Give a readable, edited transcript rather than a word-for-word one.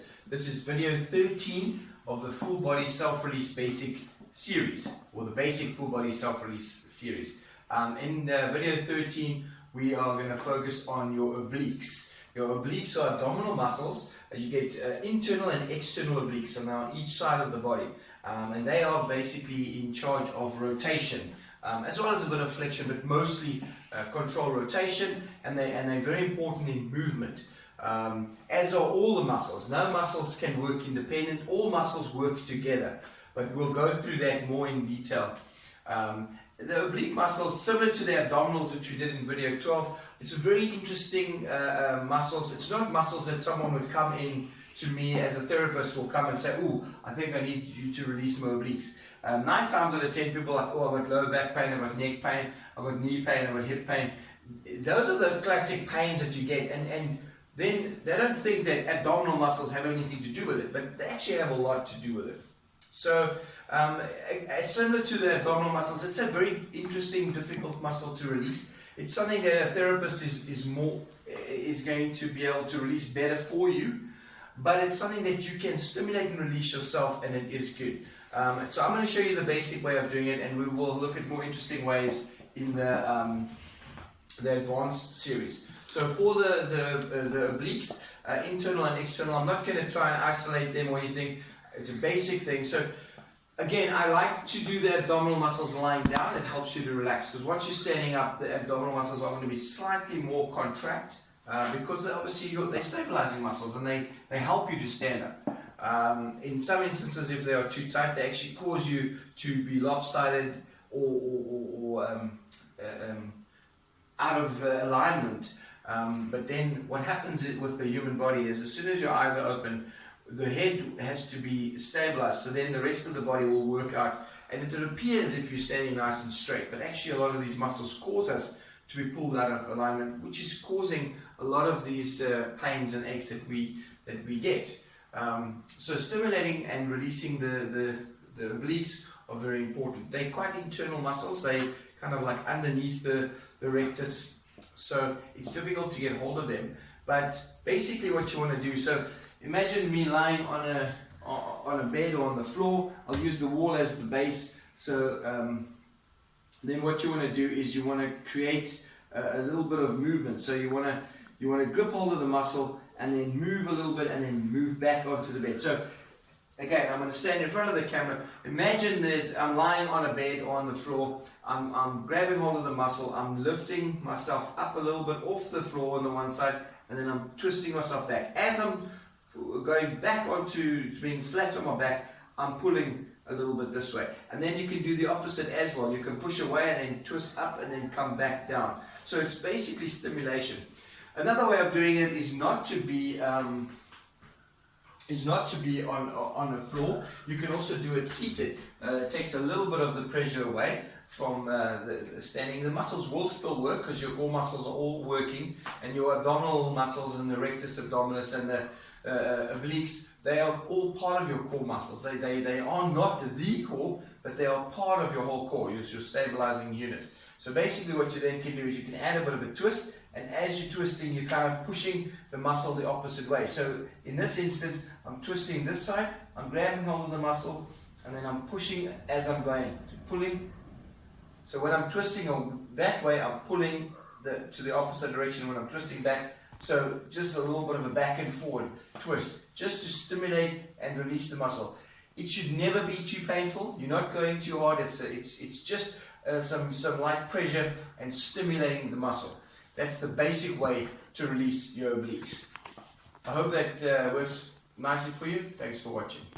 this. This is video 13 of the full body self-release basic series, or the basic full body self-release series. In video 13, we are going to focus on your obliques. Your obliques are abdominal muscles. You get internal and external obliques on each side of the body, and they are basically in charge of rotation, as well as a bit of flexion, but mostly control rotation, and they're very important in movement. As are all the muscles. No muscles can work independent. All muscles work together, but we'll go through that more in detail. The oblique muscles, similar to the abdominals that we did in video 12, it's a very interesting muscles. It's not muscles that someone would come in to me as a therapist will come and say, "Oh, I think I need you to release some obliques." 9 times out of 10 people are like, "Oh, I've got lower back pain, I've got neck pain, I've got knee pain, I've got hip pain." Those are the classic pains that you get, and then they don't think that abdominal muscles have anything to do with it, but they actually have a lot to do with it. So, similar to the abdominal muscles, it's a very interesting, difficult muscle to release. It's something that a therapist is going to be able to release better for you, but it's something that you can stimulate and release yourself, and it is good. So I'm going to show you the basic way of doing it, and we will look at more interesting ways in the advanced series. So for the obliques, internal and external, I'm not going to try and isolate them or anything. It's a basic thing. So again, I like to do the abdominal muscles lying down. It helps you to relax, because once you're standing up, the abdominal muscles are going to be slightly more contract, because they're stabilizing muscles, and they help you to stand up. In some instances, if they are too tight, they actually cause you to be lopsided or out of alignment. But then what happens with the human body is, as soon as your eyes are open, the head has to be stabilized, so then the rest of the body will work out, and it will appear as if you're standing nice and straight, but actually a lot of these muscles cause us to be pulled out of alignment, which is causing a lot of these pains and aches that we get. So stimulating and releasing the obliques are very important. They're quite internal muscles. They kind of like underneath the rectus, so it's difficult to get hold of them. But basically what you want to do, so imagine me lying on a bed or on the floor. I'll use the wall as the base. So then what you want to do is you want to create a little bit of movement. So you want to grip hold of the muscle and then move a little bit and then move back onto the bed. So again, I'm going to stand in front of the camera. Imagine I'm lying on a bed or on the floor. I'm grabbing hold of the muscle. I'm lifting myself up a little bit off the floor on the one side, and then I'm twisting myself back. As I'm going back onto being flat on my back, I'm pulling a little bit this way. And then you can do the opposite as well. You can push away and then twist up and then come back down. So it's basically stimulation. Another way of doing it is not to be on a floor. You can also do it seated. It takes a little bit of the pressure away from the standing. The muscles will still work, because your core muscles are all working, and your abdominal muscles and the rectus abdominis and the obliques, they are all part of your core muscles. They are not the core, but they are part of your whole core. It's your stabilizing unit. So basically what you then can do is you can add a bit of a twist, and as you're twisting, you're kind of pushing the muscle the opposite way. So in this instance, I'm twisting this side, I'm grabbing hold of the muscle, and then I'm pushing as I'm going, pulling. So when I'm twisting that way, I'm pulling to the opposite direction when I'm twisting back. So just a little bit of a back and forward twist, just to stimulate and release the muscle. It should never be too painful. You're not going too hard. It's just some light pressure and stimulating the muscle. That's the basic way to release your obliques. I hope that works nicely for you. Thanks for watching.